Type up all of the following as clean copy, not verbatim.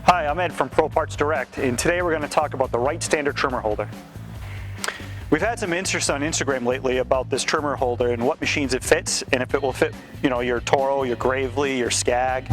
Hi, I'm Ed from ProParts Direct, and today we're going to talk about the Wright standard trimmer holder. We've had some interest on Instagram lately about this trimmer holder and what machines it fits, and if it will fit, your Toro, your Gravely, your Skag.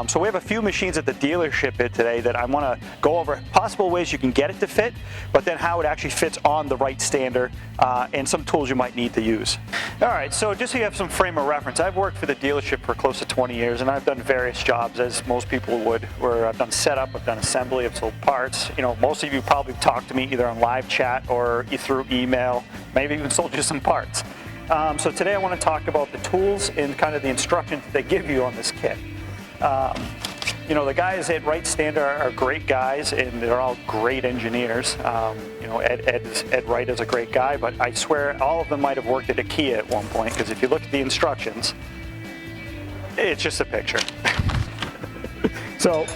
So we have a few machines at the dealership today that I want to go over possible ways you can get it to fit, but then how it actually fits on the Wright standard, and some tools you might need to use. All right, so just so you have some frame of reference, I've worked for the dealership for close to 20 years, and I've done various jobs, as most people would, where I've done setup, I've done assembly, I've sold parts. Most of you probably talked to me either on live chat or through email, maybe even sold you some parts. So today I want to talk about the tools and kind of the instructions that they give you on this kit. The guys at Wright Standard are great guys, and they're all great engineers. Ed Wright is a great guy, but I swear all of them might have worked at IKEA at one point, because if you look at the instructions, it's just a picture. So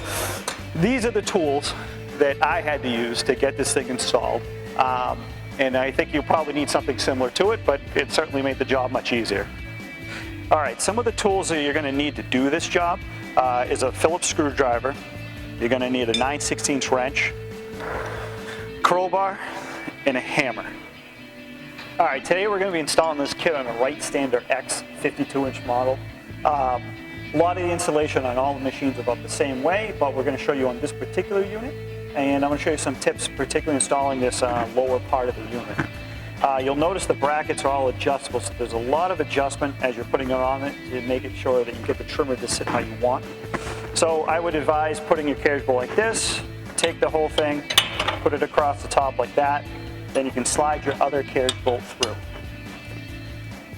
these are the tools that I had to use to get this thing installed. And I think you probably need something similar to it, but it certainly made the job much easier. All right, some of the tools that you're going to need to do this job is a Phillips screwdriver. You're going to need a 9/16 wrench, crowbar, and a hammer. All right, today we're going to be installing this kit on a Wright Standard X 52-inch model. A lot of the installation on all the machines are about the same way, but we're going to show you on this particular unit. And I'm going to show you some tips, particularly installing this lower part of the unit. You'll notice the brackets are all adjustable, so there's a lot of adjustment as you're putting it on it to make it sure that you get the trimmer to sit how you want. So I would advise putting your carriage bolt like this, take the whole thing, put it across the top like that, then you can slide your other carriage bolt through.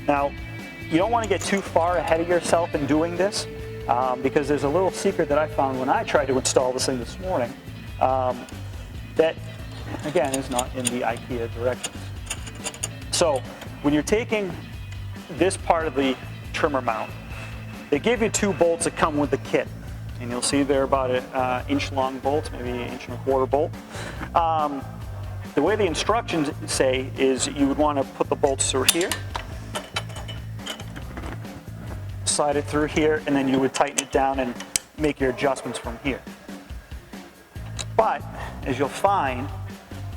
Now, you don't want to get too far ahead of yourself in doing this, because there's a little secret that I found when I tried to install this thing this morning. That, again, is not in the IKEA directions. So when you're taking this part of the trimmer mount, they give you two bolts that come with the kit. And you'll see they're about an inch long bolts, maybe an 1.25 inch bolt. The way the instructions say is you would want to put the bolts through here, slide it through here, and then you would tighten it down and make your adjustments from here. But, as you'll find,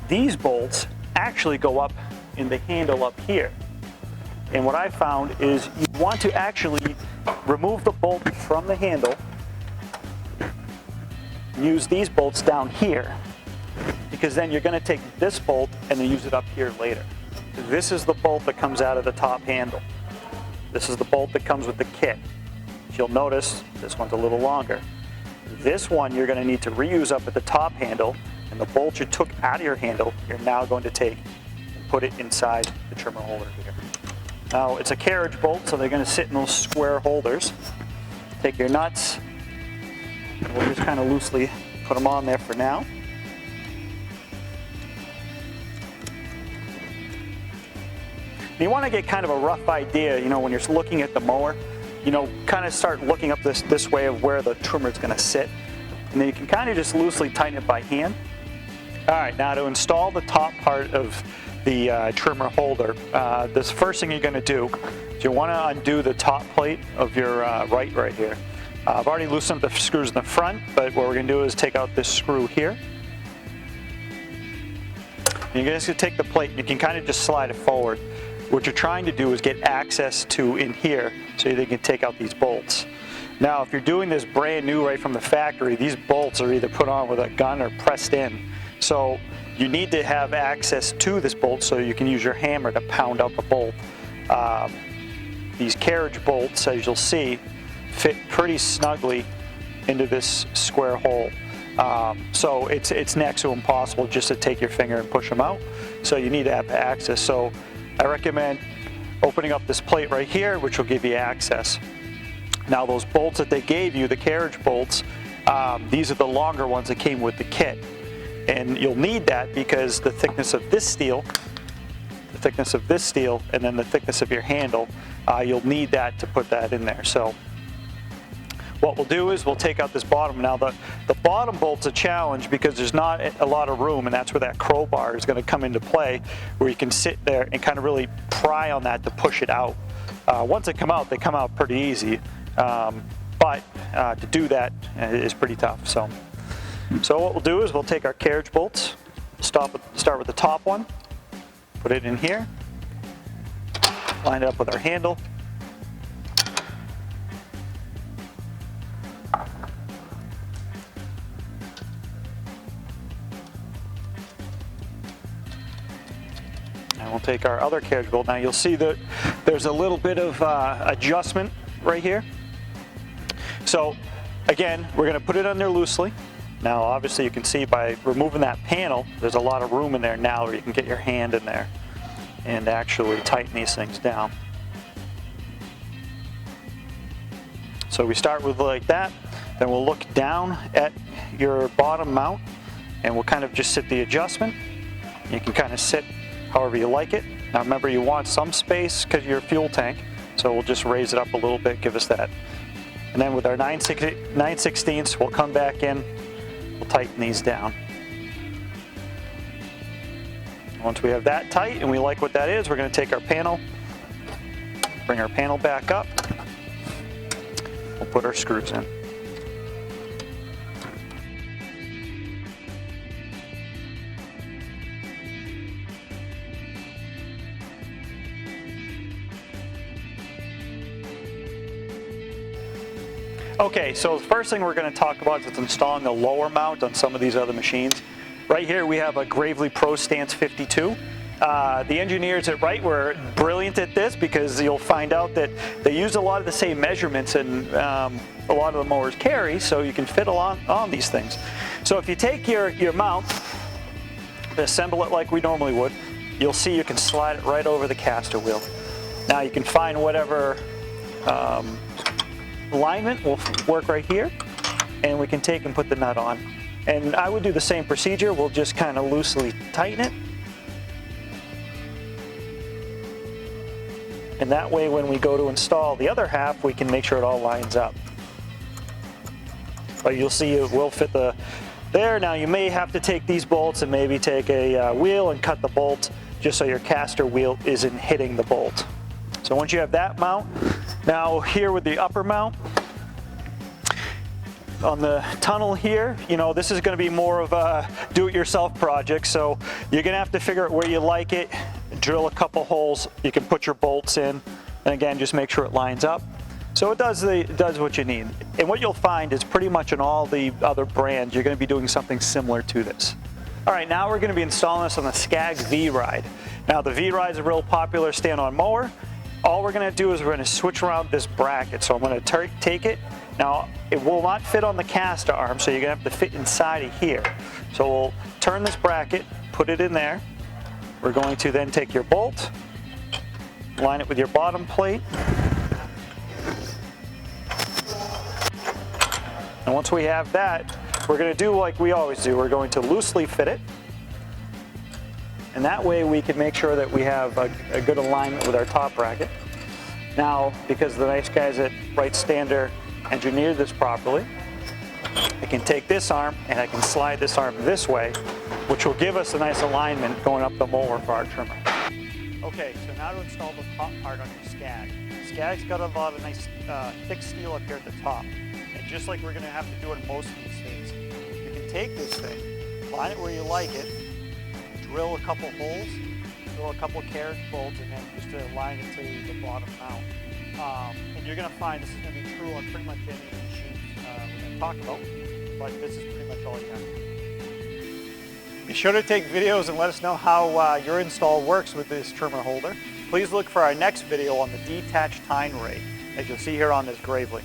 these bolts actually go up in the handle up here. And what I found is you want to actually remove the bolt from the handle, use these bolts down here, because then you're going to take this bolt and then use it up here later. This is the bolt that comes out of the top handle. This is the bolt that comes with the kit. You'll notice this one's a little longer. This one you're going to need to reuse up at the top handle, and the bolt you took out of your handle, you're now going to take and put it inside the trimmer holder here. Now, it's a carriage bolt, so they're going to sit in those square holders. Take your nuts, and we'll just kind of loosely put them on there for now. You want to get kind of a rough idea, when you're looking at the mower, kind of start looking up this way of where the trimmer is going to sit. And then you can kind of just loosely tighten it by hand. All right, now to install the top part of the trimmer holder, this first thing you're going to do is you want to undo the top plate of your Wright right here. I've already loosened up the screws in the front, but what we're going to do is take out this screw here. And you're just going to take the plate and you can kind of just slide it forward. What you're trying to do is get access to in here so you can take out these bolts. Now, if you're doing this brand new right from the factory, these bolts are either put on with a gun or pressed in. So you need to have access to this bolt so you can use your hammer to pound out the bolt. These carriage bolts, as you'll see, fit pretty snugly into this square hole. So it's next to impossible just to take your finger and push them out. So you need to have access. So I recommend opening up this plate right here, which will give you access. Now, those bolts that they gave you, the carriage bolts, these are the longer ones that came with the kit. And you'll need that because the thickness of this steel, and then the thickness of your handle, you'll need that to put that in there. So what we'll do is we'll take out this bottom. Now, the bottom bolt's a challenge because there's not a lot of room, and that's where that crowbar is going to come into play, where you can sit there and kind of really pry on that to push it out. Once they come out pretty easy. But to do that is pretty tough. So So what we'll do is we'll take our carriage bolts, start with the top one, put it in here, line it up with our handle. And we'll take our other carriage bolt. Now you'll see that there's a little bit of adjustment right here. So again, we're going to put it on there loosely. Now obviously you can see by removing that panel, there's a lot of room in there now where you can get your hand in there and actually tighten these things down. So we start with like that, then we'll look down at your bottom mount and we'll kind of just sit the adjustment. You can kind of sit however you like it. Now remember, you want some space because of your fuel tank, so we'll just raise it up a little bit, give us that. And then with our 9/16, we'll come back in, we'll tighten these down. Once we have that tight and we like what that is, we're going to take our panel, bring our panel back up, we'll put our screws in. Okay, so the first thing we're going to talk about is installing the lower mount on some of these other machines. Right here we have a Gravely Pro Stance 52. The engineers at Wright were brilliant at this because you'll find out that they use a lot of the same measurements and a lot of the mowers carry, so you can fit on these things. So if you take your mount, assemble it like we normally would, you'll see you can slide it right over the caster wheel. Now you can find whatever alignment will work right here, and we can take and put the nut on. And I would do the same procedure. We'll just kind of loosely tighten it. And that way when we go to install the other half, we can make sure it all lines up. But you'll see it will fit there. Now you may have to take these bolts and maybe take a wheel and cut the bolt just so your caster wheel isn't hitting the bolt. So once you have that mount, now here with the upper mount, on the tunnel here, you know, this is going to be more of a do-it-yourself project, so you're going to have to figure out where you like it, drill a couple holes, you can put your bolts in, and again, just make sure it lines up. So it does what you need. And what you'll find is pretty much in all the other brands, you're going to be doing something similar to this. All right, now we're going to be installing this on the Skag V-Ride. Now the V-Ride is a real popular stand-on mower. All we're going to do is we're going to switch around this bracket. So I'm going to take it. Now, it will not fit on the caster arm, so you're going to have to fit inside of here. So we'll turn this bracket, put it in there. We're going to then take your bolt, line it with your bottom plate. And once we have that, we're going to do like we always do. We're going to loosely fit it. And that way we can make sure that we have a good alignment with our top bracket. Now, because the nice guys at Wright Stander engineered this properly, I can take this arm and I can slide this arm this way, which will give us a nice alignment going up the mower for our trimmer. Okay, so now to install the top part on your Skag. Skag's got a lot of nice thick steel up here at the top. And just like we're going to have to do on most of these things, you can take this thing, line it where you like it, drill a couple holes, drill a couple carriage bolts, and then just to align it to the bottom mount. And you're going to find this is going to be true on pretty much any of the machines we're going to talk about, but this is pretty much all you have to do. Be sure to take videos and let us know how your install works with this trimmer holder. Please look for our next video on the detached tine rake, as you'll see here on this Gravely.